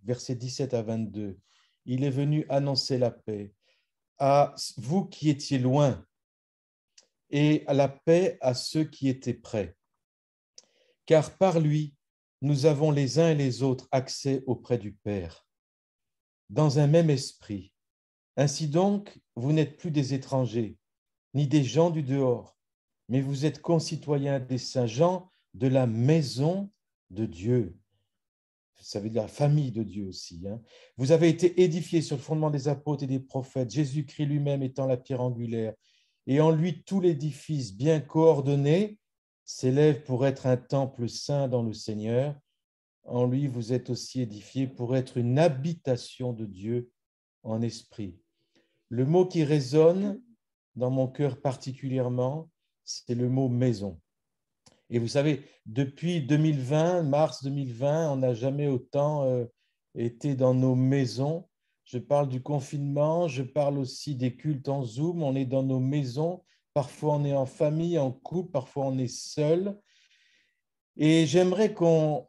versets 17 à 22. Il est venu annoncer la paix à vous qui étiez loin et à la paix à ceux qui étaient près. Car par lui, nous avons les uns et les autres accès auprès du Père, dans un même esprit. Ainsi donc, vous n'êtes plus des étrangers, ni des gens du dehors, mais vous êtes concitoyens des saints gens de la maison de Dieu. Ça veut dire la famille de Dieu aussi. Vous avez été édifiés sur le fondement des apôtres et des prophètes, Jésus-Christ lui-même étant la pierre angulaire, et en lui tout l'édifice bien coordonné s'élève pour être un temple saint dans le Seigneur. En lui, vous êtes aussi édifiés pour être une habitation de Dieu en esprit. Le mot qui résonne dans mon cœur particulièrement, c'est le mot maison. Et vous savez, depuis 2020, mars 2020, on n'a jamais autant été dans nos maisons. Je parle du confinement, je parle aussi des cultes en Zoom. On est dans nos maisons. Parfois, on est en famille, en couple, parfois, on est seul. Et j'aimerais qu'on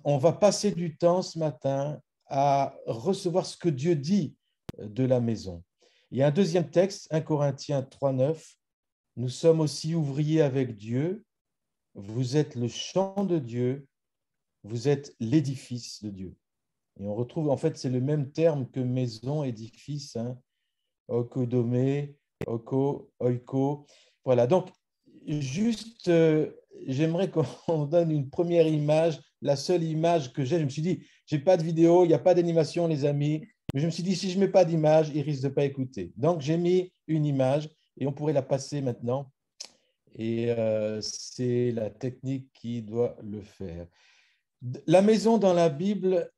va passer du temps ce matin à recevoir ce que Dieu dit de la maison. Il y a un deuxième texte, 1 Corinthiens 3,9. Nous sommes aussi ouvriers avec Dieu. Vous êtes le champ de Dieu, vous êtes l'édifice de Dieu. Et on retrouve, en fait, c'est le même terme que maison, édifice, oikodomé, oiko. Voilà, donc, juste, j'aimerais qu'on donne une première image, la seule image que j'ai. Je me suis dit, je n'ai pas de vidéo, il n'y a pas d'animation, les amis, mais je me suis dit, si je ne mets pas d'image, ils risquent de ne pas écouter. Donc, j'ai mis une image et on pourrait la passer maintenant. Et c'est la technique qui doit le faire. La maison dans la Bible,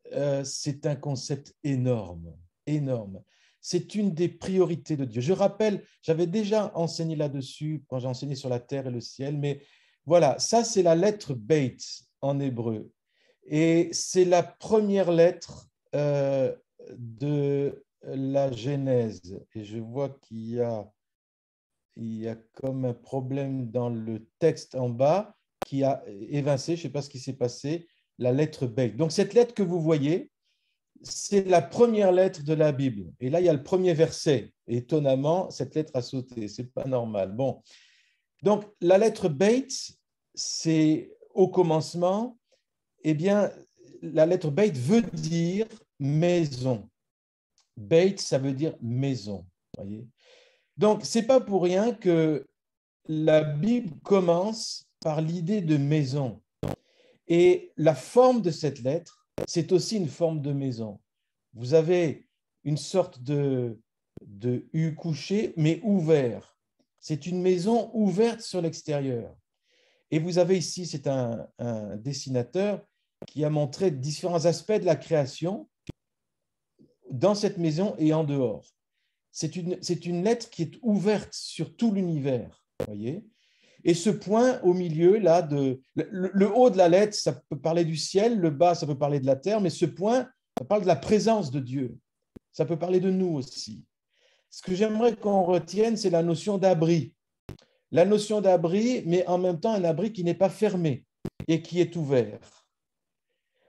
c'est un concept énorme, énorme. C'est une des priorités de Dieu. Je rappelle, j'avais déjà enseigné là-dessus quand j'ai enseigné sur la terre et le ciel, mais voilà, ça c'est la lettre Beit en hébreu. Et c'est la première lettre de la Genèse. Et je vois qu'il y a comme un problème dans le texte en bas qui a évincé, je ne sais pas ce qui s'est passé, la lettre Beit. Donc, cette lettre que vous voyez, c'est la première lettre de la Bible. Et là, il y a le premier verset. Étonnamment, cette lettre a sauté. Ce n'est pas normal. Bon. Donc, la lettre Beit, c'est au commencement, eh bien, la lettre Beit veut dire maison. Beit, ça veut dire maison. Voyez. Donc, ce n'est pas pour rien que la Bible commence par l'idée de maison. Et la forme de cette lettre, c'est aussi une forme de maison. Vous avez une sorte de U couché, mais ouvert. C'est une maison ouverte sur l'extérieur. Et vous avez ici, c'est un dessinateur qui a montré différents aspects de la création dans cette maison et en dehors. C'est une lettre qui est ouverte sur tout l'univers, voyez. Et ce point au milieu, là, le haut de la lettre, ça peut parler du ciel, le bas, ça peut parler de la terre, mais ce point, ça parle de la présence de Dieu. Ça peut parler de nous aussi. Ce que j'aimerais qu'on retienne, c'est la notion d'abri. La notion d'abri, mais en même temps un abri qui n'est pas fermé et qui est ouvert.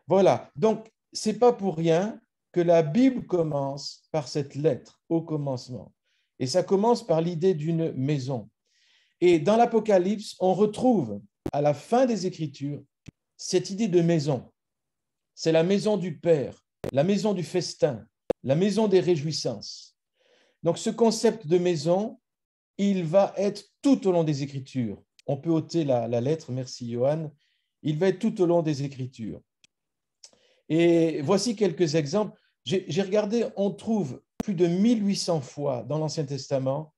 Voilà, donc ce n'est pas pour rien que la Bible commence par cette lettre au commencement. Et ça commence par l'idée d'une maison. Et dans l'Apocalypse, on retrouve à la fin des Écritures cette idée de maison. C'est la maison du Père, la maison du festin, la maison des réjouissances. Donc ce concept de maison, il va être tout au long des Écritures. On peut ôter la lettre, merci Johan. Il va être tout au long des Écritures. Et voici quelques exemples. J'ai regardé, on trouve plus de 1800 fois dans l'Ancien Testament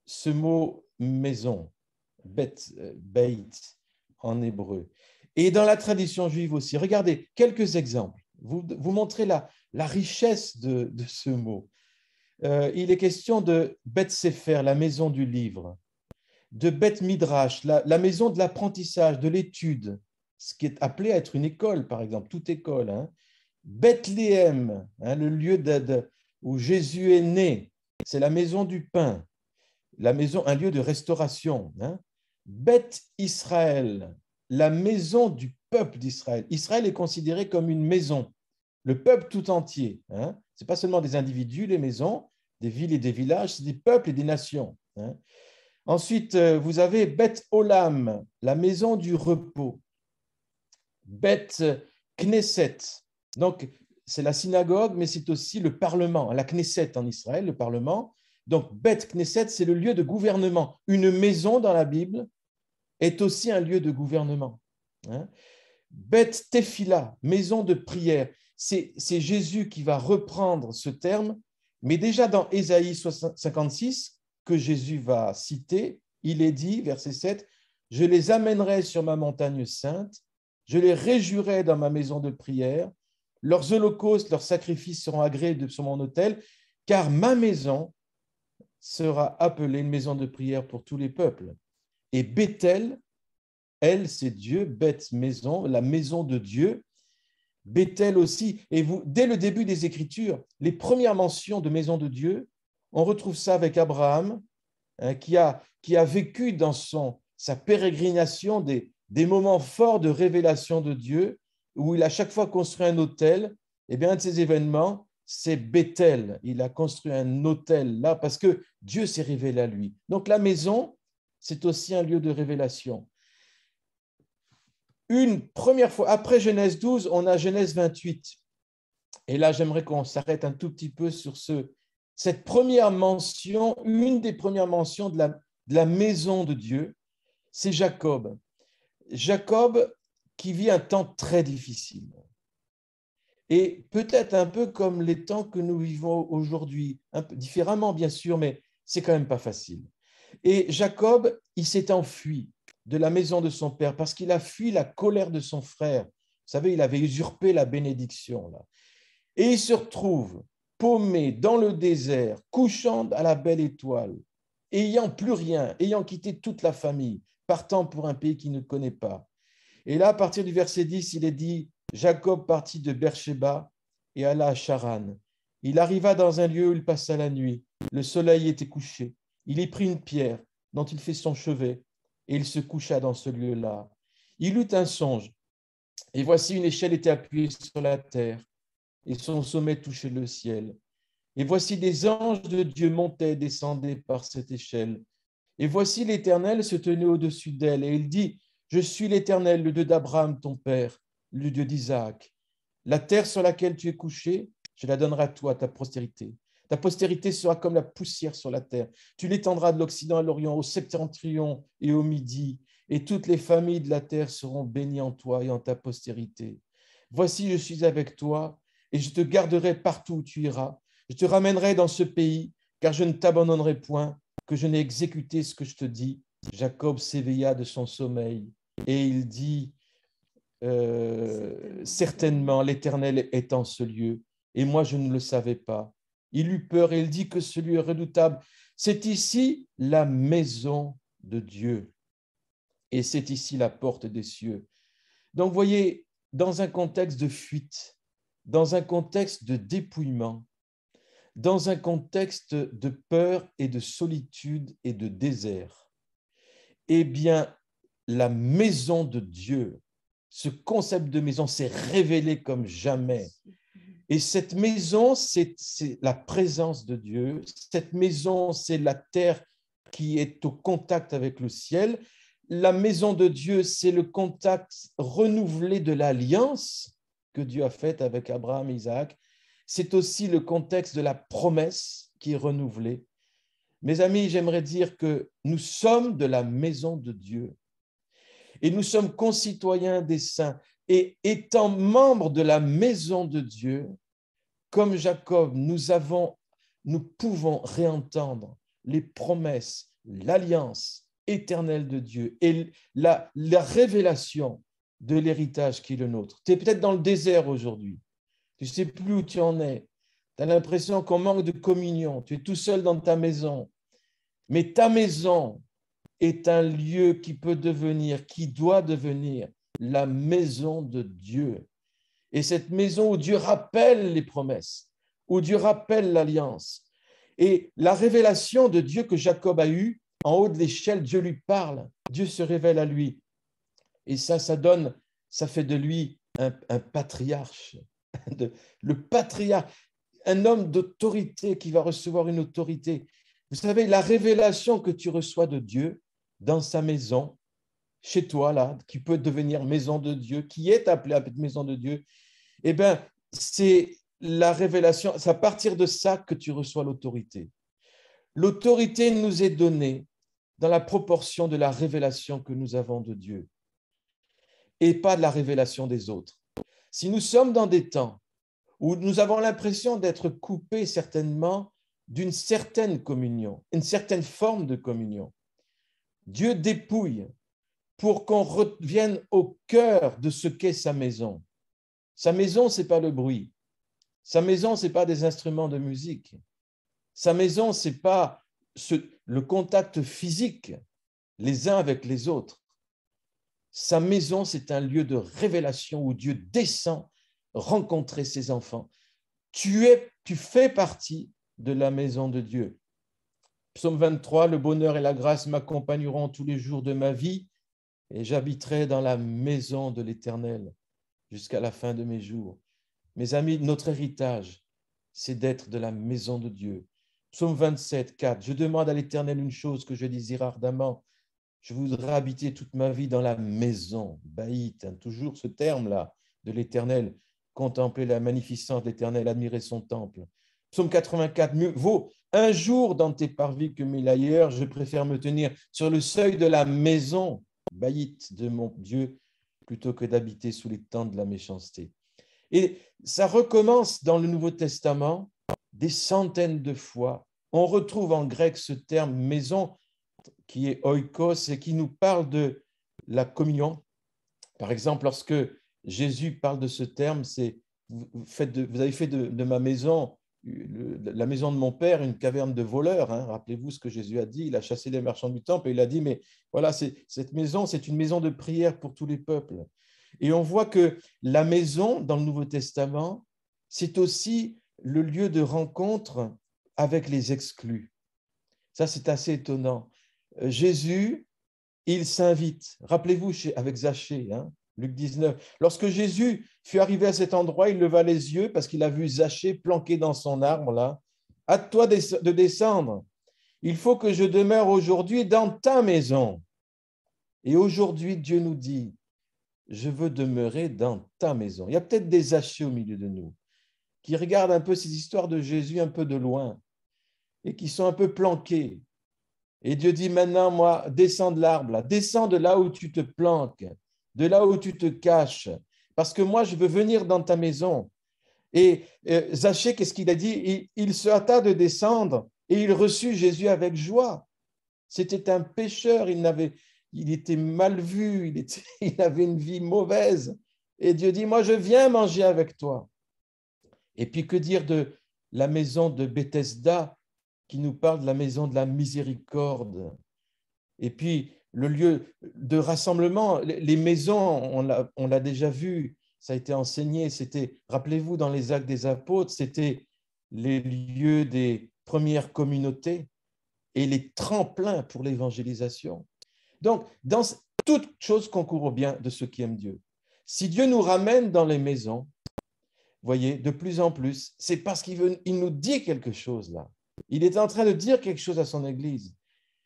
ce mot maison, beit en hébreu. Et dans la tradition juive aussi. Regardez, quelques exemples. Vous montrez la richesse de ce mot. Il est question de Beth Sefer, la maison du livre, de Beth Midrash, la maison de l'apprentissage, de l'étude, ce qui est appelé à être une école, par exemple, toute école. Bethléem, le lieu où Jésus est né, c'est la maison du pain, un lieu de restauration. Beth Israël, la maison du peuple d'Israël. Israël est considéré comme une maison. le peuple tout entier. Hein. Ce n'est pas seulement des individus, les maisons, des villes et des villages, c'est des peuples et des nations. Hein. Ensuite, vous avez Beth Olam, la maison du repos. Beth Knesset, donc c'est la synagogue, mais c'est aussi le parlement, la Knesset en Israël, le parlement. Donc Beth Knesset, c'est le lieu de gouvernement. Une maison dans la Bible est aussi un lieu de gouvernement. Hein. Beth Tefila, maison de prière, c'est Jésus qui va reprendre ce terme, mais déjà dans Ésaïe 56, que Jésus va citer, il est dit, verset 7, « Je les amènerai sur ma montagne sainte, je les réjouirai dans ma maison de prière, leurs holocaustes, leurs sacrifices seront agréés sur mon autel, car ma maison sera appelée une maison de prière pour tous les peuples. » Et Bethel, elle, c'est Dieu, Beth, maison, la maison de Dieu. Bethel aussi. Et vous, dès le début des Écritures, les premières mentions de maison de Dieu, on retrouve ça avec Abraham, hein, qui a vécu dans sa pérégrination des moments forts de révélation de Dieu, où il a chaque fois construit un autel. Et bien, un de ces événements, c'est Bethel. Il a construit un autel là parce que Dieu s'est révélé à lui. Donc la maison, c'est aussi un lieu de révélation. Une première fois, après Genèse 12, on a Genèse 28. Et là, j'aimerais qu'on s'arrête un tout petit peu sur cette première mention, une des premières mentions de la maison de Dieu, c'est Jacob. Jacob qui vit un temps très difficile. Et peut-être un peu comme les temps que nous vivons aujourd'hui, un peu différemment bien sûr, mais c'est quand même pas facile. Et Jacob, il s'est enfui de la maison de son père parce qu'il a fui la colère de son frère. Vous savez, il avait usurpé la bénédiction là. Et il se retrouve paumé dans le désert, couchant à la belle étoile, ayant plus rien, ayant quitté toute la famille, partant pour un pays qu'il ne connaît pas. Et là, à partir du verset 10, il est dit, Jacob partit de Beersheba et alla à Charan. Il arriva dans un lieu où il passa la nuit. Le soleil était couché. Il y prit une pierre dont il fit son chevet et il se coucha dans ce lieu-là. Il eut un songe et voici une échelle était appuyée sur la terre et son sommet touchait le ciel. Et voici des anges de Dieu montaient et descendaient par cette échelle. Et voici l'Éternel se tenait au-dessus d'elle et il dit, je suis l'Éternel, le Dieu d'Abraham, ton père, le Dieu d'Isaac. La terre sur laquelle tu es couché, je la donnerai à toi, à ta postérité. Ta postérité sera comme la poussière sur la terre. Tu l'étendras de l'Occident à l'Orient, au septentrion et au midi, et toutes les familles de la terre seront bénies en toi et en ta postérité. Voici, je suis avec toi, et je te garderai partout où tu iras. Je te ramènerai dans ce pays, car je ne t'abandonnerai point, que je n'ai exécuté ce que je te dis. Jacob s'éveilla de son sommeil, et il dit, certainement, l'Éternel est en ce lieu, et moi je ne le savais pas. Il eut peur et il dit que ce lieu est redoutable. C'est ici la maison de Dieu, et c'est ici la porte des cieux. Donc, vous voyez, dans un contexte de fuite, dans un contexte de dépouillement, dans un contexte de peur et de solitude et de désert, eh bien, la maison de Dieu, ce concept de maison s'est révélé comme jamais. Et cette maison, c'est la présence de Dieu. Cette maison, c'est la terre qui est au contact avec le ciel. La maison de Dieu, c'est le contact renouvelé de l'alliance que Dieu a faite avec Abraham et Isaac. C'est aussi le contexte de la promesse qui est renouvelée. Mes amis, j'aimerais dire que nous sommes de la maison de Dieu et nous sommes concitoyens des saints. Et étant membres de la maison de Dieu, comme Jacob, nous pouvons réentendre les promesses, l'alliance éternelle de Dieu et la révélation de l'héritage qui est le nôtre. Tu es peut-être dans le désert aujourd'hui. Tu ne sais plus où tu en es. Tu as l'impression qu'on manque de communion. Tu es tout seul dans ta maison. Mais ta maison est un lieu qui peut devenir, qui doit devenir la maison de Dieu. Et cette maison où Dieu rappelle les promesses, où Dieu rappelle l'alliance. Et la révélation de Dieu que Jacob a eue, en haut de l'échelle, Dieu lui parle, Dieu se révèle à lui. Et ça fait de lui un patriarche. le patriarche, un homme d'autorité qui va recevoir une autorité. Vous savez, la révélation que tu reçois de Dieu dans sa maison, chez toi, là, qui peut devenir maison de Dieu, qui est appelée à être maison de Dieu, eh bien, c'est la révélation, c'est à partir de ça que tu reçois l'autorité. L'autorité nous est donnée dans la proportion de la révélation que nous avons de Dieu et pas de la révélation des autres. Si nous sommes dans des temps où nous avons l'impression d'être coupés certainement d'une certaine communion, une certaine forme de communion, Dieu dépouille pour qu'on revienne au cœur de ce qu'est sa maison. Sa maison, ce n'est pas le bruit. Sa maison, ce n'est pas des instruments de musique. Sa maison, ce n'est pas le contact physique les uns avec les autres. Sa maison, c'est un lieu de révélation où Dieu descend rencontrer ses enfants. Tu fais partie de la maison de Dieu. Psaume 23, le bonheur et la grâce m'accompagneront tous les jours de ma vie et j'habiterai dans la maison de l'Éternel jusqu'à la fin de mes jours. Mes amis, notre héritage, c'est d'être de la maison de Dieu. Psaume 27, 4, je demande à l'Éternel une chose que je désire ardemment. Je voudrais habiter toute ma vie dans la maison, Baït, toujours ce terme-là de l'Éternel, contempler la magnificence de l'Éternel, admirer son temple. Psaume 84, mieux vaut un jour dans tes parvis que mille ailleurs, je préfère me tenir sur le seuil de la maison, Baït, de mon Dieu, plutôt que d'habiter sous les tentes de la méchanceté. Et ça recommence dans le Nouveau Testament des centaines de fois. On retrouve en grec ce terme maison qui est oikos et qui nous parle de la communion. Par exemple, lorsque Jésus parle de ce terme, c'est vous avez fait de ma maison, la maison de mon père, une caverne de voleurs. Hein. Rappelez-vous ce que Jésus a dit. Il a chassé les marchands du temple et il a dit, mais voilà, cette maison, c'est une maison de prière pour tous les peuples. Et on voit que la maison, dans le Nouveau Testament, c'est aussi le lieu de rencontre avec les exclus. Ça, c'est assez étonnant. Jésus, il s'invite. Rappelez-vous avec Zachée, hein, Luc 19. Lorsque Jésus fut arrivé à cet endroit, il leva les yeux parce qu'il a vu Zachée planqué dans son arbre là. À toi de descendre. Il faut que je demeure aujourd'hui dans ta maison. Et aujourd'hui, Dieu nous dit, je veux demeurer dans ta maison. Il y a peut-être des Zachées au milieu de nous qui regardent un peu ces histoires de Jésus un peu de loin et qui sont un peu planqués. Et Dieu dit maintenant, moi, descends de l'arbre, là, descends de là où tu te planques, de là où tu te caches, parce que moi, je veux venir dans ta maison. Et Zachée, qu'est-ce qu'il a dit? Il se hâta de descendre et il reçut Jésus avec joie. C'était un pécheur, il était mal vu, il avait une vie mauvaise. Et Dieu dit, moi, je viens manger avec toi. Et puis, que dire de la maison de Bethesda, qui nous parle de la maison de la miséricorde. Et puis, le lieu de rassemblement, les maisons, on l'a déjà vu, ça a été enseigné, c'était, rappelez-vous, dans les Actes des Apôtres, c'était les lieux des premières communautés et les tremplins pour l'évangélisation. Donc, dans toute chose concourt au bien de ceux qui aiment Dieu. Si Dieu nous ramène dans les maisons, voyez, de plus en plus, c'est parce qu'il nous dit quelque chose là. Il est en train de dire quelque chose à son Église.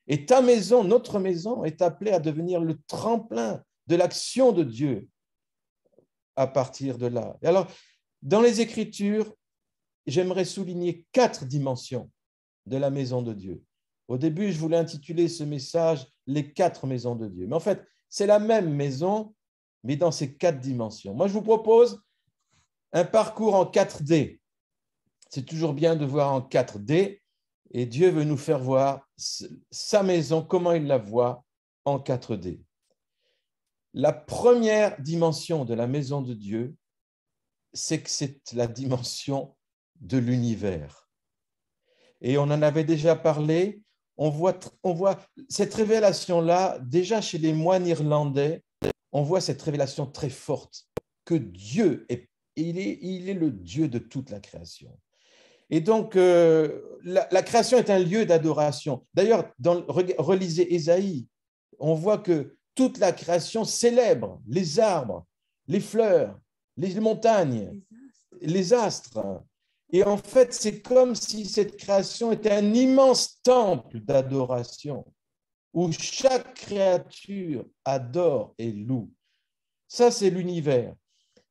Et ta maison, notre maison, est appelée à devenir le tremplin de l'action de Dieu à partir de là. Et alors, dans les Écritures, j'aimerais souligner 4 dimensions de la maison de Dieu. Au début, je voulais intituler ce message « Les 4 maisons de Dieu ». Mais en fait, c'est la même maison, mais dans ces 4 dimensions. Moi, je vous propose un parcours en 4D. C'est toujours bien de voir en 4D et Dieu veut nous faire voir sa maison, comment il la voit en 4D. La première dimension de la maison de Dieu, c'est que c'est la dimension de l'univers. Et on en avait déjà parlé, on voit cette révélation-là, déjà chez les moines irlandais, on voit cette révélation très forte que Dieu il est le Dieu de toute la création. Et donc, la création est un lieu d'adoration. D'ailleurs, relisez Ésaïe, on voit que toute la création célèbre les arbres, les fleurs, les montagnes, les astres. Et en fait, c'est comme si cette création était un immense temple d'adoration où chaque créature adore et loue. Ça, c'est l'univers.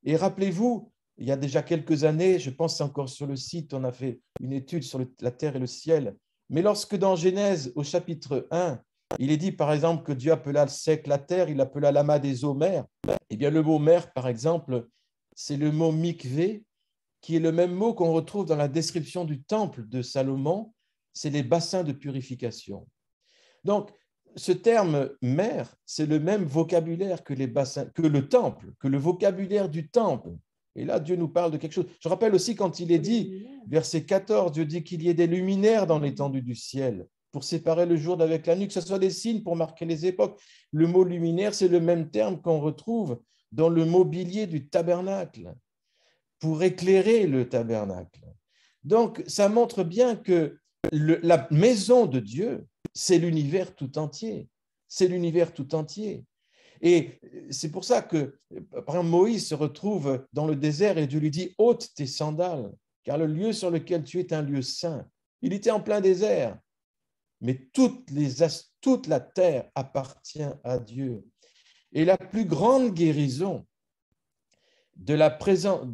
Et rappelez-vous, il y a déjà quelques années, je pense encore sur le site, on a fait une étude sur la terre et le ciel. Mais lorsque dans Genèse, au chapitre 1, il est dit par exemple que Dieu appela le sec la terre, il appela l'amas des eaux mer, eh bien le mot mer, par exemple, c'est le mot mikvé, qui est le même mot qu'on retrouve dans la description du temple de Salomon, c'est les bassins de purification. Donc, ce terme mer, c'est le même vocabulaire que les bassins, que le temple, que le vocabulaire du temple. Et là, Dieu nous parle de quelque chose. Je rappelle aussi quand il est dit, verset 14, Dieu dit qu'il y ait des luminaires dans l'étendue du ciel pour séparer le jour d'avec la nuit, que ce soit des signes pour marquer les époques. Le mot luminaire, c'est le même terme qu'on retrouve dans le mobilier du tabernacle, pour éclairer le tabernacle. Donc, ça montre bien que la maison de Dieu, c'est l'univers tout entier. C'est l'univers tout entier. Et c'est pour ça que, par exemple, Moïse se retrouve dans le désert et Dieu lui dit « ôte tes sandales, car le lieu sur lequel tu es est un lieu saint. » Il était en plein désert, mais toute la terre appartient à Dieu. Et la plus grande guérison de la présence,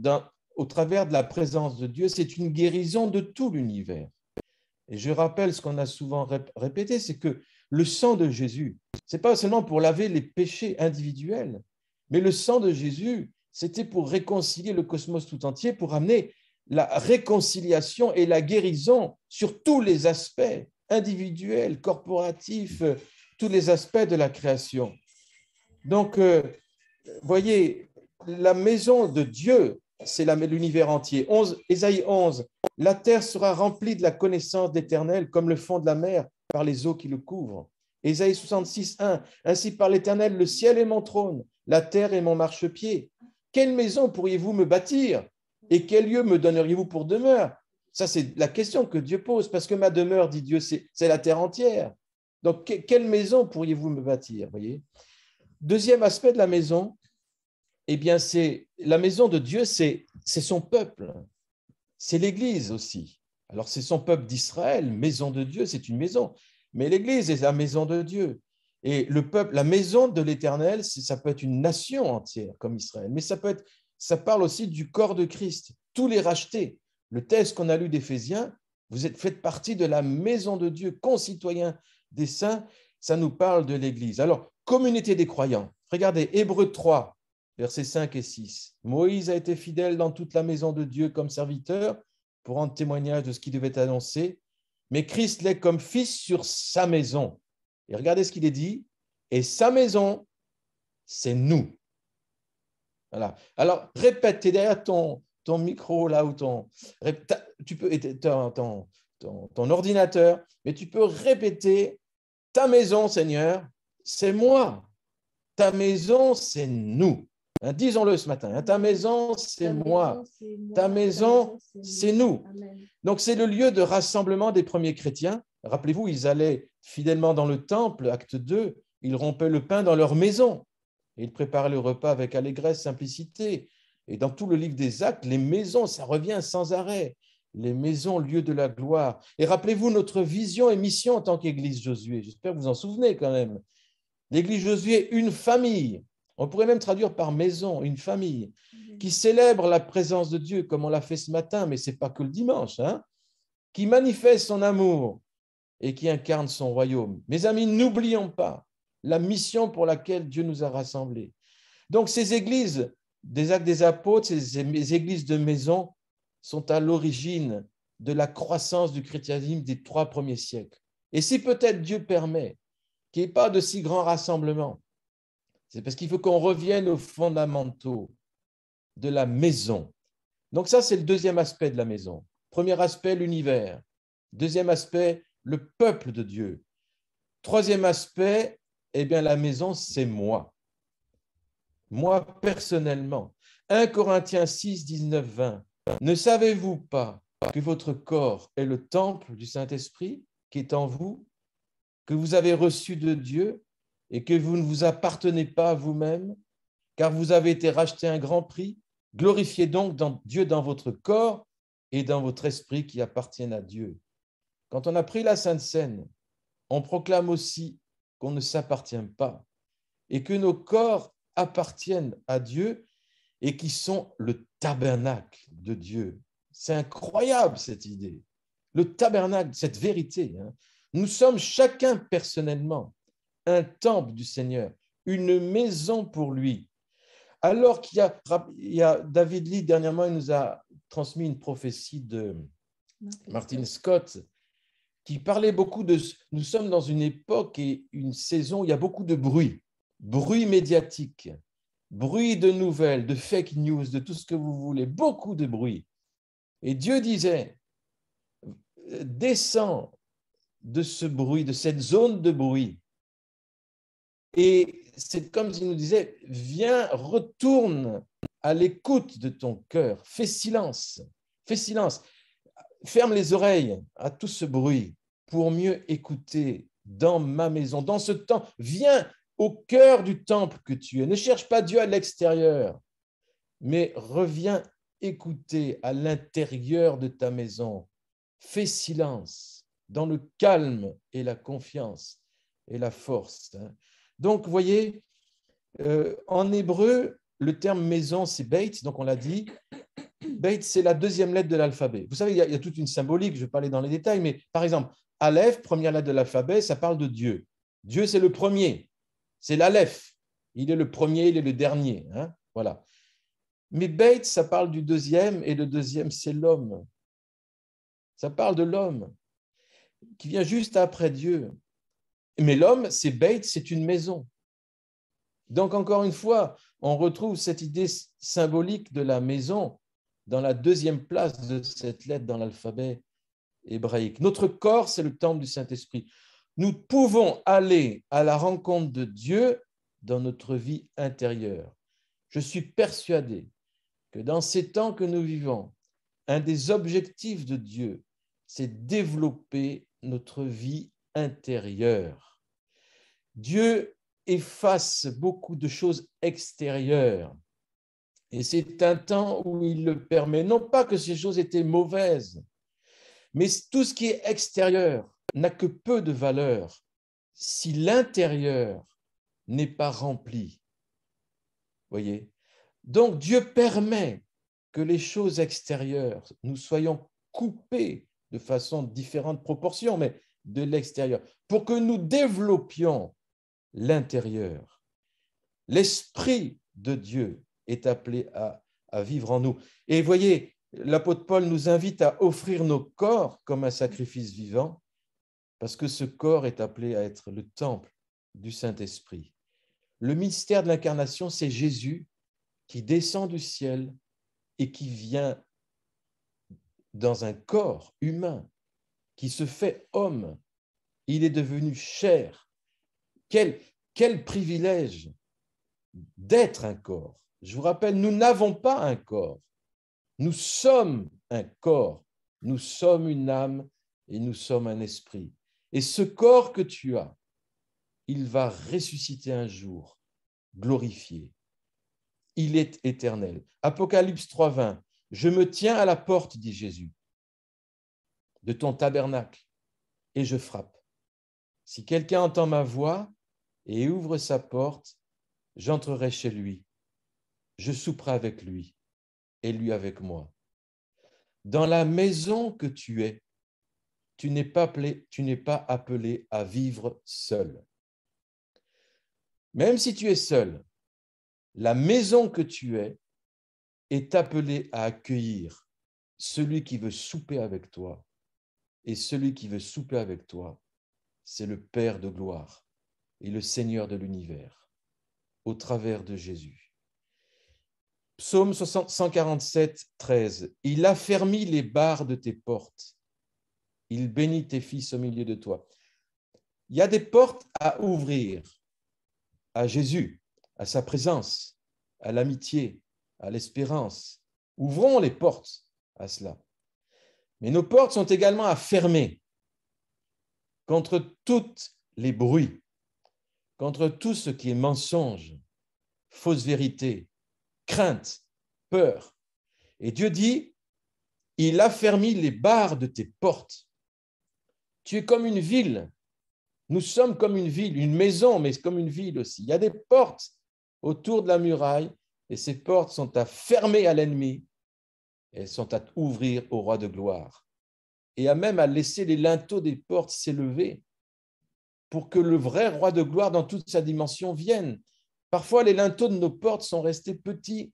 au travers de la présence de Dieu, c'est une guérison de tout l'univers. Et je rappelle ce qu'on a souvent répété, c'est que le sang de Jésus, ce n'est pas seulement pour laver les péchés individuels, mais le sang de Jésus, c'était pour réconcilier le cosmos tout entier, pour amener la réconciliation et la guérison sur tous les aspects individuels, corporatifs, tous les aspects de la création. Donc, voyez, la maison de Dieu, c'est l'univers entier. Ésaïe 11, la terre sera remplie de la connaissance d'Éternel comme le fond de la mer par les eaux qui le couvrent. Ésaïe 66, 1, ainsi par l'Éternel, le ciel est mon trône, la terre est mon marchepied. Quelle maison pourriez-vous me bâtir et quel lieu me donneriez-vous pour demeure? Ça, c'est la question que Dieu pose, parce que ma demeure, dit Dieu, c'est la terre entière. Donc, quelle maison pourriez-vous me bâtir, voyez? Deuxième aspect de la maison, eh bien, c'est la maison de Dieu, c'est son peuple, c'est l'Église aussi. Alors, c'est son peuple d'Israël, maison de Dieu, c'est une maison, mais l'Église est la maison de Dieu. Et le peuple, la maison de l'Éternel, ça peut être une nation entière comme Israël, mais ça parle aussi du corps de Christ, tous les rachetés. Le texte qu'on a lu d'Éphésiens, faites partie de la maison de Dieu, concitoyens des saints, ça nous parle de l'Église. Alors, communauté des croyants, regardez, Hébreux 3, versets 5 et 6. Moïse a été fidèle dans toute la maison de Dieu comme serviteur pour rendre témoignage de ce qu'il devait annoncer, mais Christ l'est comme fils sur sa maison. Et regardez ce qu'il est dit, et sa maison, c'est nous. Voilà. Alors, répète, tu es derrière ton micro là ou tu peux ton ordinateur, mais tu peux répéter, ta maison, Seigneur, c'est moi. Ta maison, c'est nous. Disons-le ce matin. Ta maison, c'est moi. Ta maison, c'est nous. Donc, c'est le lieu de rassemblement des premiers chrétiens. Rappelez-vous, ils allaient fidèlement dans le temple, acte 2, ils rompaient le pain dans leur maison. Et ils préparaient le repas avec allégresse, simplicité. Et dans tout le livre des Actes, les maisons, ça revient sans arrêt. Les maisons, lieu de la gloire. Et rappelez-vous notre vision et mission en tant qu'Église Josué. J'espère que vous en souvenez quand même. L'Église Josué, une famille. On pourrait même traduire par maison, une famille qui célèbre la présence de Dieu comme on l'a fait ce matin, mais ce n'est pas que le dimanche, hein, qui manifeste son amour et qui incarne son royaume. Mes amis, n'oublions pas la mission pour laquelle Dieu nous a rassemblés. Donc, ces églises des Actes des Apôtres, ces églises de maison, sont à l'origine de la croissance du christianisme des 3 premiers siècles. Et si peut-être Dieu permet qu'il n'y ait pas de si grands rassemblements, c'est parce qu'il faut qu'on revienne aux fondamentaux de la maison. Donc ça, c'est le deuxième aspect de la maison. Premier aspect, l'univers. Deuxième aspect, le peuple de Dieu. Troisième aspect, eh bien, la maison, c'est moi. Moi, personnellement. 1 Corinthiens 6, 19, 20. Ne savez-vous pas que votre corps est le temple du Saint-Esprit qui est en vous, que vous avez reçu de Dieu et que vous ne vous appartenez pas à vous-même, car vous avez été racheté à un grand prix? Glorifiez donc Dieu dans votre corps et dans votre esprit qui appartiennent à Dieu. Quand on a pris la Sainte Seine, on proclame aussi qu'on ne s'appartient pas et que nos corps appartiennent à Dieu et qui sont le tabernacle de Dieu. C'est incroyable cette idée. Le tabernacle, cette vérité. Nous sommes chacun personnellement un temple du Seigneur, une maison pour lui. Alors qu'il y a David Lee, dernièrement, il nous a transmis une prophétie de Martin Scott qui parlait beaucoup de... Nous sommes dans une époque et une saison où il y a beaucoup de bruit médiatique, bruit de nouvelles, de fake news, de tout ce que vous voulez, beaucoup de bruit. Et Dieu disait, descends de ce bruit, de cette zone de bruit. Et c'est comme s'il nous disait, viens, retourne à l'écoute de ton cœur, fais silence, ferme les oreilles à tout ce bruit pour mieux écouter dans ma maison, dans ce temps. Viens au cœur du temple que tu es. Ne cherche pas Dieu à l'extérieur, mais reviens écouter à l'intérieur de ta maison. Fais silence dans le calme et la confiance et la force. Donc, vous voyez, en hébreu, le terme maison, c'est Beit, donc on l'a dit. Beit, c'est la deuxième lettre de l'alphabet. Vous savez, il y a toute une symbolique, je ne vais pas aller dans les détails, mais par exemple, Aleph, première lettre de l'alphabet, ça parle de Dieu. Dieu, c'est le premier, c'est l'Aleph. Il est le premier, il est le dernier. Voilà. Mais Beit, ça parle du deuxième, et le deuxième, c'est l'homme. Ça parle de l'homme qui vient juste après Dieu. Mais l'homme, c'est Beit, c'est une maison. Donc, encore une fois, on retrouve cette idée symbolique de la maison dans la deuxième place de cette lettre dans l'alphabet hébraïque. Notre corps, c'est le temple du Saint-Esprit. Nous pouvons aller à la rencontre de Dieu dans notre vie intérieure. Je suis persuadé que dans ces temps que nous vivons, un des objectifs de Dieu, c'est développer notre vie intérieure. Dieu efface beaucoup de choses extérieures. Et c'est un temps où il le permet. Non pas que ces choses étaient mauvaises, mais tout ce qui est extérieur n'a que peu de valeur si l'intérieur n'est pas rempli. Voyez? Donc Dieu permet que les choses extérieures, nous soyons coupés de façon différente proportion, mais de l'extérieur, pour que nous développions l'intérieur. L'Esprit de Dieu est appelé à vivre en nous. Et voyez, l'apôtre Paul nous invite à offrir nos corps comme un sacrifice vivant, parce que ce corps est appelé à être le temple du Saint-Esprit. Le mystère de l'incarnation, c'est Jésus qui descend du ciel et qui vient dans un corps humain, qui se fait homme. Il est devenu chair. Quel privilège d'être un corps. Je vous rappelle, nous n'avons pas un corps. Nous sommes un corps. Nous sommes une âme et nous sommes un esprit. Et ce corps que tu as, il va ressusciter un jour, glorifié. Il est éternel. Apocalypse 3:20. Je me tiens à la porte, dit Jésus, de ton tabernacle, et je frappe. Si quelqu'un entend ma voix et ouvre sa porte, j'entrerai chez lui. Je souperai avec lui et lui avec moi. Dans la maison que tu es, tu n'es pas appelé à vivre seul. Même si tu es seul, la maison que tu es est appelée à accueillir celui qui veut souper avec toi. Et celui qui veut souper avec toi, c'est le Père de gloire et le Seigneur de l'univers, au travers de Jésus. Psaume 147, 13. Il affermit les barres de tes portes. Il bénit tes fils au milieu de toi. Il y a des portes à ouvrir à Jésus, à sa présence, à l'amitié, à l'espérance. Ouvrons les portes à cela. Mais nos portes sont également à fermer contre tous les bruits, contre tout ce qui est mensonge, fausse vérité, crainte, peur. Et Dieu dit, il affermit les barres de tes portes. Tu es comme une ville. Nous sommes comme une ville, une maison, mais comme une ville aussi. Il y a des portes autour de la muraille et ces portes sont à fermer à l'ennemi. Elles sont à ouvrir au roi de gloire. Et à même à laisser les linteaux des portes s'élever pour que le vrai roi de gloire dans toute sa dimension vienne. Parfois, les linteaux de nos portes sont restés petits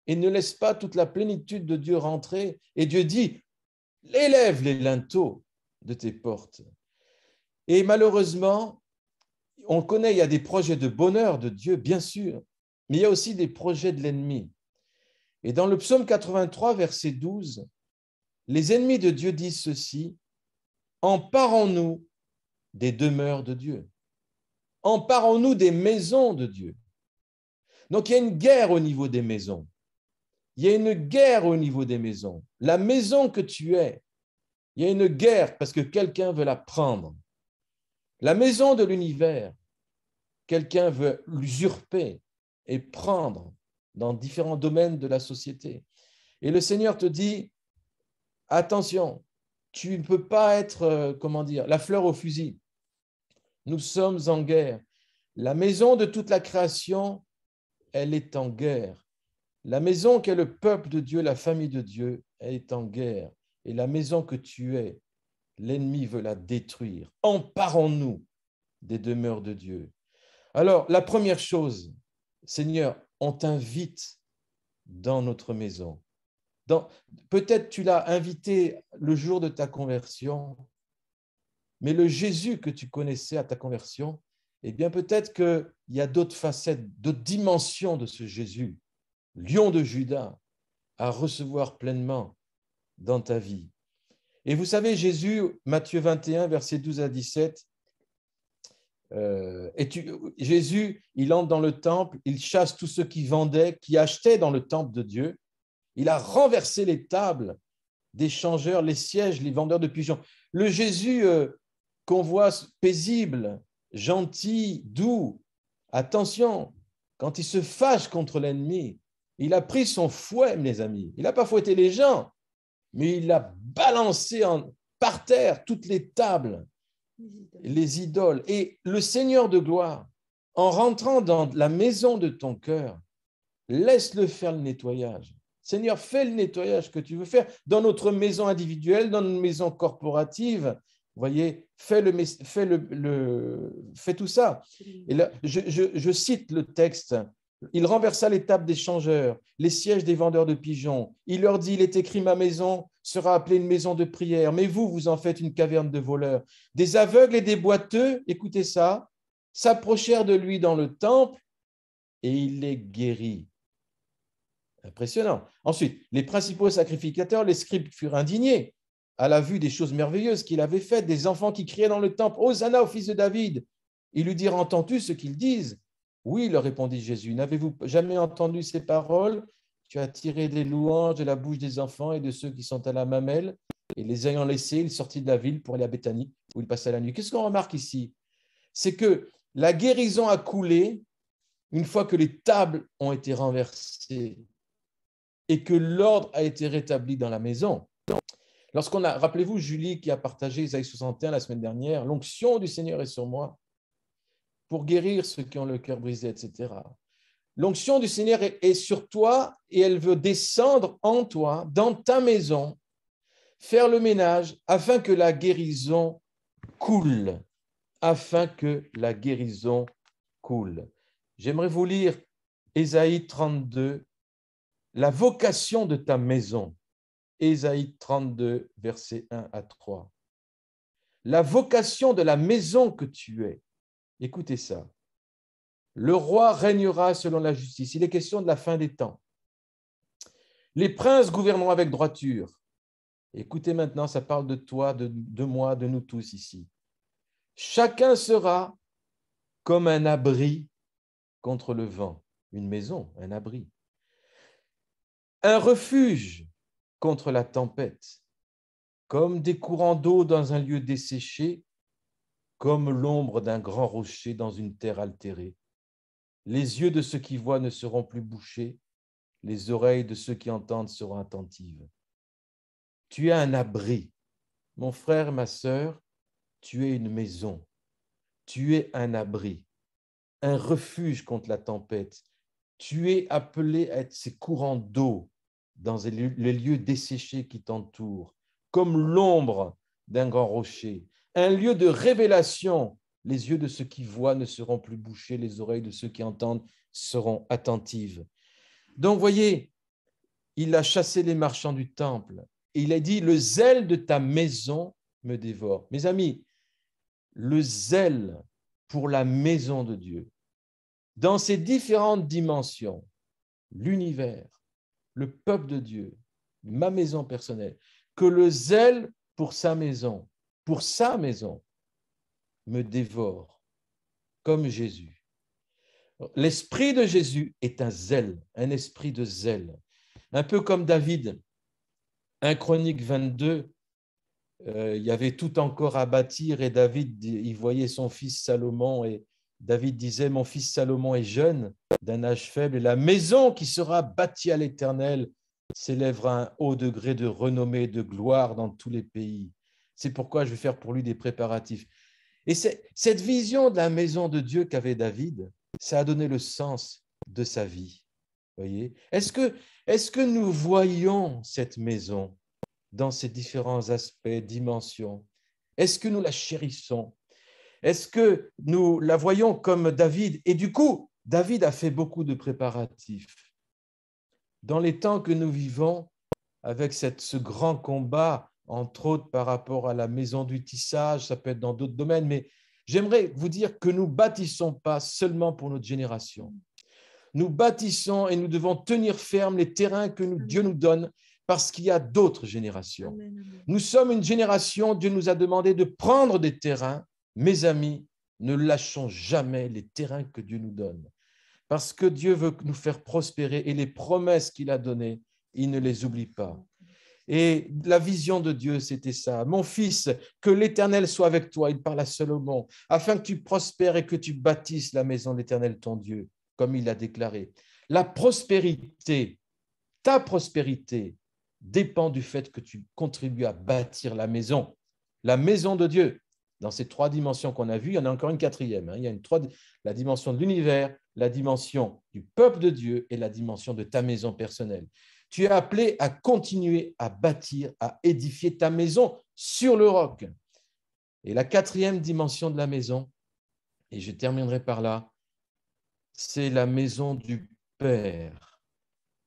et ne laissent pas toute la plénitude de Dieu rentrer. Et Dieu dit, élève les linteaux de tes portes. Et malheureusement, on connaît, il y a des projets de bonheur de Dieu, bien sûr, mais il y a aussi des projets de l'ennemi. Et dans le psaume 83, verset 12, les ennemis de Dieu disent ceci, « Emparons-nous des demeures de Dieu. Emparons-nous des maisons de Dieu. » Donc, il y a une guerre au niveau des maisons. Il y a une guerre au niveau des maisons. La maison que tu es, il y a une guerre parce que quelqu'un veut la prendre. La maison de l'univers, quelqu'un veut l'usurper et prendre dans différents domaines de la société. Et le Seigneur te dit, attention, tu ne peux pas être, la fleur au fusil. Nous sommes en guerre. La maison de toute la création, elle est en guerre. La maison qu'est le peuple de Dieu, la famille de Dieu, elle est en guerre. Et la maison que tu es, l'ennemi veut la détruire. Emparons-nous des demeures de Dieu. Alors, la première chose, Seigneur, on t'invite dans notre maison. Peut-être tu l'as invité le jour de ta conversion, mais le Jésus que tu connaissais à ta conversion, eh bien peut-être qu'il y a d'autres facettes, d'autres dimensions de ce Jésus, Lion de Juda, à recevoir pleinement dans ta vie. Et vous savez, Jésus, Matthieu 21, versets 12 à 17, Jésus, il entre dans le temple, il chasse tous ceux qui vendaient, qui achetaient dans le temple de Dieu. Il a renversé les tables des changeurs, les sièges, les vendeurs de pigeons. Le Jésus qu'on voit paisible, gentil, doux, attention, quand il se fâche contre l'ennemi, il a pris son fouet, mes amis. Il n'a pas fouetté les gens, mais il a balancé par terre toutes les tables, les idoles. Et le Seigneur de gloire, en rentrant dans la maison de ton cœur, laisse-le faire le nettoyage. Seigneur, fais le nettoyage que tu veux faire dans notre maison individuelle, dans notre maison corporative. Vous voyez, fais tout ça. Et là, je cite le texte. Il renversa les tables des changeurs, les sièges des vendeurs de pigeons. Il leur dit, il est écrit, ma maison sera appelée une maison de prière, mais vous, vous en faites une caverne de voleurs. Des aveugles et des boiteux, écoutez ça, s'approchèrent de lui dans le temple et il les guérit. Impressionnant. Ensuite, les principaux sacrificateurs, les scribes furent indignés à la vue des choses merveilleuses qu'il avait faites, des enfants qui criaient dans le temple, « Hosanna au fils de David !» Ils lui dirent, « Entends-tu ce qu'ils disent ?» « Oui, leur répondit Jésus. « N'avez-vous jamais entendu ces paroles ? Tu as tiré des louanges de la bouche des enfants et de ceux qui sont à la mamelle. » Et les ayant laissés, il sortit de la ville pour aller à Béthanie, où il passait la nuit. Qu'est-ce qu'on remarque ici? C'est que la guérison a coulé une fois que les tables ont été renversées et que l'ordre a été rétabli dans la maison. Rappelez-vous Julie qui a partagé Isaïe 61 la semaine dernière, l'onction du Seigneur est sur moi pour guérir ceux qui ont le cœur brisé, etc. L'onction du Seigneur est sur toi et elle veut descendre en toi, dans ta maison, faire le ménage afin que la guérison coule. Afin que la guérison coule. J'aimerais vous lire Ésaïe 32, la vocation de ta maison. Ésaïe 32, versets 1 à 3. La vocation de la maison que tu es. Écoutez ça. Le roi régnera selon la justice. Il est question de la fin des temps. Les princes gouverneront avec droiture. Écoutez maintenant, ça parle de toi, de moi, de nous tous ici. Chacun sera comme un abri contre le vent. Une maison, un abri. Un refuge contre la tempête. Comme des courants d'eau dans un lieu desséché, comme l'ombre d'un grand rocher dans une terre altérée. Les yeux de ceux qui voient ne seront plus bouchés, les oreilles de ceux qui entendent seront attentives. Tu es un abri. Mon frère, ma sœur, tu es une maison. Tu es un abri, un refuge contre la tempête. Tu es appelé à être ces courants d'eau dans les lieux desséchés qui t'entourent, comme l'ombre d'un grand rocher, un lieu de révélation. Les yeux de ceux qui voient ne seront plus bouchés, les oreilles de ceux qui entendent seront attentives. Donc, voyez, il a chassé les marchands du temple et il a dit, le zèle de ta maison me dévore. Mes amis, le zèle pour la maison de Dieu, dans ses différentes dimensions, l'univers, le peuple de Dieu, ma maison personnelle, que le zèle pour sa maison, me dévore, comme Jésus. L'esprit de Jésus est un zèle, un esprit de zèle. Un peu comme David, 1 Chronique 22, il y avait tout encore à bâtir et David, il voyait son fils Salomon et David disait, mon fils Salomon est jeune, d'un âge faible, et la maison qui sera bâtie à l'Éternel s'élèvera à un haut degré de renommée et de gloire dans tous les pays. C'est pourquoi je vais faire pour lui des préparatifs. Et cette vision de la maison de Dieu qu'avait David, ça a donné le sens de sa vie. Voyez ? Est-ce que nous voyons cette maison dans ses différents aspects, dimensions? Est-ce que nous la chérissons? Est-ce que nous la voyons comme David? Et du coup, David a fait beaucoup de préparatifs. Dans les temps que nous vivons, avec ce grand combat, entre autres par rapport à la maison du tissage, ça peut être dans d'autres domaines, mais j'aimerais vous dire que nous ne bâtissons pas seulement pour notre génération. Nous bâtissons et nous devons tenir ferme les terrains que Dieu nous donne parce qu'il y a d'autres générations. Amen. Nous sommes une génération, Dieu nous a demandé de prendre des terrains. Mes amis, ne lâchons jamais les terrains que Dieu nous donne parce que Dieu veut nous faire prospérer et les promesses qu'il a données, il ne les oublie pas. Et la vision de Dieu, c'était ça. Mon fils, que l'Éternel soit avec toi, il parle à Salomon, afin que tu prospères et que tu bâtisses la maison de l'Éternel, ton Dieu, comme il l'a déclaré. La prospérité, ta prospérité, dépend du fait que tu contribues à bâtir la maison de Dieu. Dans ces trois dimensions qu'on a vues, il y en a encore une quatrième. Il y a la dimension de l'univers, la dimension du peuple de Dieu et la dimension de ta maison personnelle. Tu es appelé à continuer à bâtir, à édifier ta maison sur le roc. Et la quatrième dimension de la maison, et je terminerai par là, c'est la maison du Père.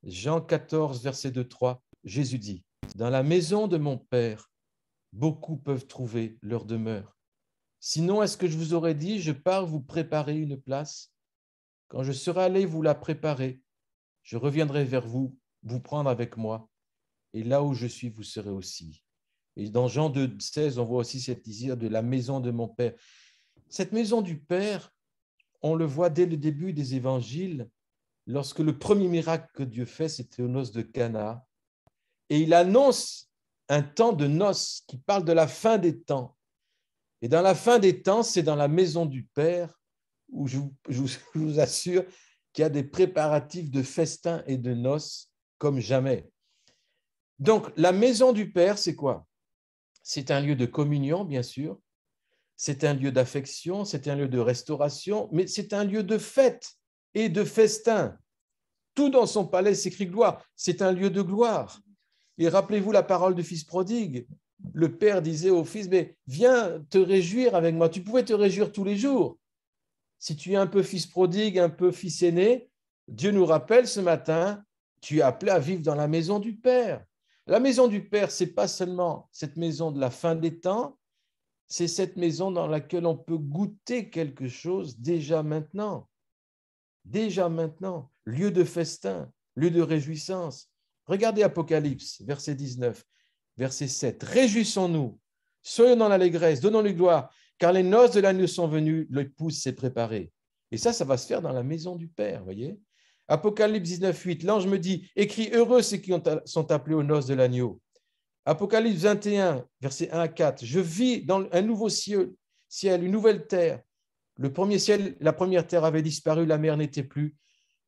Jean 14, verset 2-3, Jésus dit, « Dans la maison de mon Père, beaucoup peuvent trouver leur demeure. Sinon, est-ce que je vous aurais dit, je pars vous préparer une place? Quand je serai allé vous la préparer, je reviendrai vers vous, vous prendre avec moi, et là où je suis, vous serez aussi. » Et dans Jean 2, 16, on voit aussi cette idée de la maison de mon Père. Cette maison du Père, on le voit dès le début des évangiles, lorsque le premier miracle que Dieu fait, c'était aux noces de Cana. Et il annonce un temps de noces qui parle de la fin des temps. Et dans la fin des temps, c'est dans la maison du Père où je vous assure qu'il y a des préparatifs de festins et de noces comme jamais. Donc, la maison du Père, c'est quoi? C'est un lieu de communion, bien sûr. C'est un lieu d'affection, c'est un lieu de restauration, mais c'est un lieu de fête et de festin. Tout dans son palais s'écrit gloire. C'est un lieu de gloire. Et rappelez-vous la parole du fils prodigue. Le père disait au fils, mais viens te réjouir avec moi. Tu pouvais te réjouir tous les jours. Si tu es un peu fils prodigue, un peu fils aîné, Dieu nous rappelle ce matin, tu es appelé à vivre dans la maison du Père. La maison du Père, ce n'est pas seulement cette maison de la fin des temps, c'est cette maison dans laquelle on peut goûter quelque chose déjà maintenant. Déjà maintenant, lieu de festin, lieu de réjouissance. Regardez Apocalypse, verset 19, verset 7. Réjouissons-nous, soyons dans l'allégresse, donnons-lui gloire, car les noces de l'agneau sont venues, l'épouse s'est préparée. Et ça va se faire dans la maison du Père, voyez. Apocalypse 19, 8, l'ange me dit, écris heureux ceux qui sont appelés aux noces de l'agneau. Apocalypse 21, verset 1 à 4, je vis dans un nouveau ciel, une nouvelle terre. Le premier ciel, la première terre avait disparu, la mer n'était plus.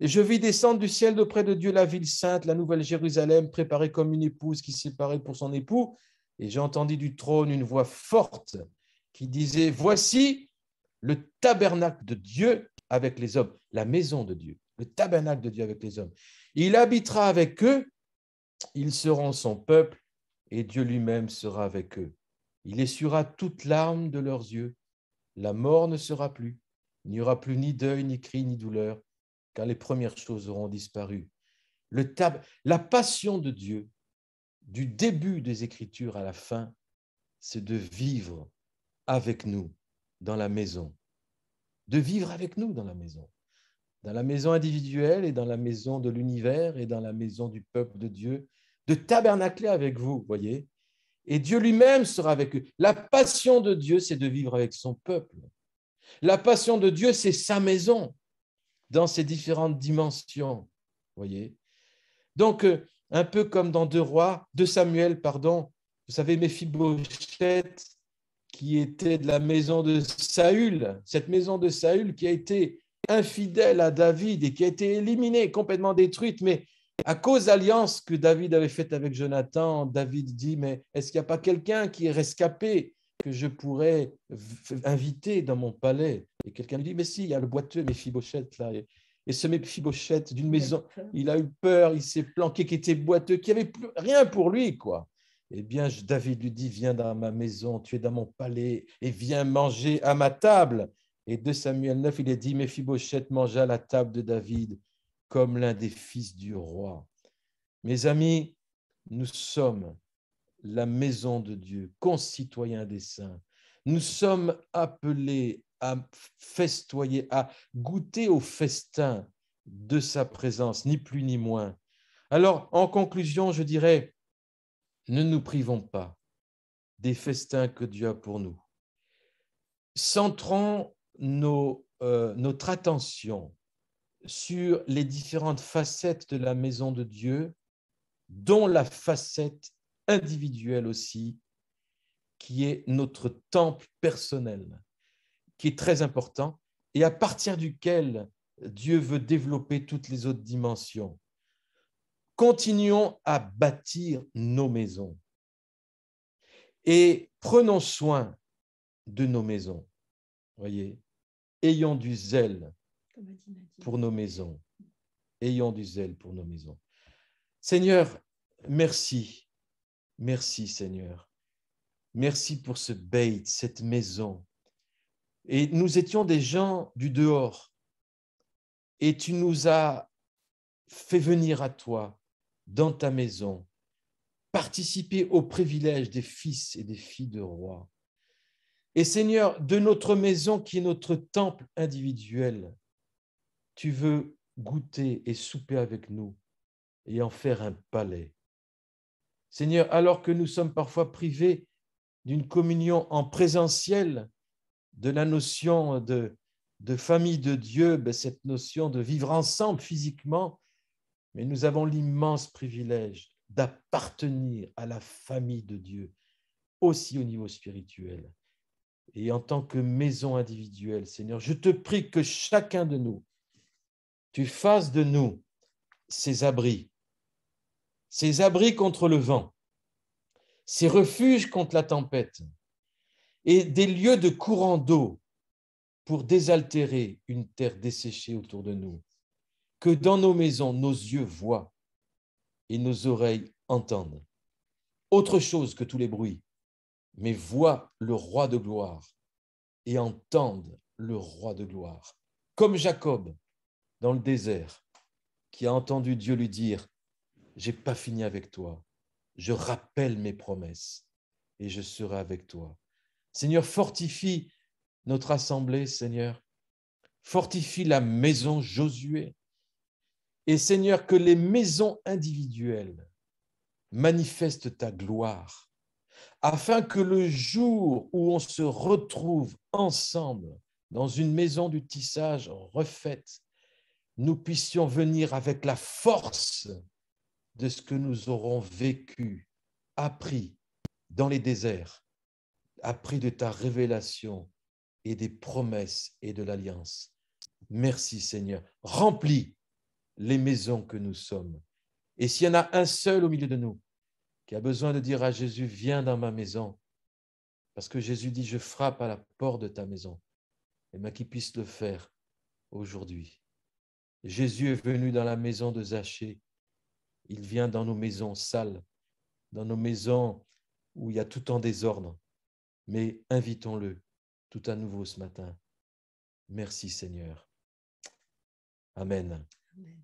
Et je vis descendre du ciel d'auprès de Dieu la ville sainte, la nouvelle Jérusalem, préparée comme une épouse qui s'est parée pour son époux. Et j'ai entendu du trône une voix forte qui disait, voici le tabernacle de Dieu avec les hommes, la maison de Dieu, le tabernacle de Dieu avec les hommes. Il habitera avec eux, ils seront son peuple, et Dieu lui-même sera avec eux. Il essuiera toute larme de leurs yeux. La mort ne sera plus. Il n'y aura plus ni deuil, ni cri, ni douleur, car les premières choses auront disparu. La passion de Dieu, du début des Écritures à la fin, c'est de vivre avec nous dans la maison. De vivre avec nous dans la maison individuelle et dans la maison de l'univers et dans la maison du peuple de Dieu, de tabernacler avec vous, voyez. Et Dieu lui-même sera avec eux. La passion de Dieu, c'est de vivre avec son peuple. La passion de Dieu, c'est sa maison dans ses différentes dimensions, voyez. Donc, un peu comme dans 2 Samuel, vous savez, Méphibosheth, qui était de la maison de Saül, cette maison de Saül qui a été infidèle à David et qui a été éliminée, complètement détruite, mais à cause de l'alliance que David avait faite avec Jonathan, David dit, mais est-ce qu'il n'y a pas quelqu'un qui est rescapé que je pourrais inviter dans mon palais? Et quelqu'un lui dit, mais si, il y a le boiteux Méphibosheth là. Et ce Méphibosheth d'une maison, il a eu peur, il s'est planqué, qui était boiteux, qui n'avait rien pour lui, quoi. Eh bien, David lui dit, viens dans ma maison, tu es dans mon palais, et viens manger à ma table. Et 2 Samuel 9, il est dit, Méphibosheth mangea à la table de David comme l'un des fils du roi. Mes amis, nous sommes la maison de Dieu, concitoyens des saints. Nous sommes appelés à festoyer, à goûter au festin de sa présence, ni plus ni moins. Alors, en conclusion, je dirais, ne nous privons pas des festins que Dieu a pour nous. Centrons notre attention sur les différentes facettes de la maison de Dieu, dont la facette individuelle aussi, qui est notre temple personnel, qui est très important, et à partir duquel Dieu veut développer toutes les autres dimensions. Continuons à bâtir nos maisons et prenons soin de nos maisons. Voyez, ayons du zèle pour nos maisons. Ayons du zèle pour nos maisons. Seigneur, merci. Merci, Seigneur. Merci pour ce beit, cette maison. Et nous étions des gens du dehors. Et tu nous as fait venir à toi, dans ta maison, participer au privilège des fils et des filles de roi. Et Seigneur, de notre maison qui est notre temple individuel, tu veux goûter et souper avec nous et en faire un palais. Seigneur, alors que nous sommes parfois privés d'une communion en présentiel, de la notion de famille de Dieu, cette notion de vivre ensemble physiquement, mais nous avons l'immense privilège d'appartenir à la famille de Dieu, aussi au niveau spirituel. Et en tant que maison individuelle, Seigneur, je te prie que chacun de nous, tu fasses de nous ces abris contre le vent, ces refuges contre la tempête et des lieux de courant d'eau pour désaltérer une terre desséchée autour de nous. Que dans nos maisons, nos yeux voient et nos oreilles entendent. Autre chose que tous les bruits, mais voient le roi de gloire et entendent le roi de gloire. Comme Jacob dans le désert, qui a entendu Dieu lui dire, « J'ai pas fini avec toi, je rappelle mes promesses et je serai avec toi. » Seigneur, fortifie notre assemblée, Seigneur. Fortifie la maison Josué. Et Seigneur, que les maisons individuelles manifestent ta gloire, afin que le jour où on se retrouve ensemble dans une maison du tissage refaite, nous puissions venir avec la force de ce que nous aurons vécu, appris dans les déserts, appris de ta révélation et des promesses et de l'alliance. Merci Seigneur. Remplis les maisons que nous sommes. Et s'il y en a un seul au milieu de nous qui a besoin de dire à Jésus, viens dans ma maison, parce que Jésus dit, je frappe à la porte de ta maison, et bien qu'il puisse le faire aujourd'hui. Jésus est venu dans la maison de Zachée. Il vient dans nos maisons sales, dans nos maisons où il y a tout en désordre. Mais invitons-le tout à nouveau ce matin. Merci Seigneur. Amen. Amen.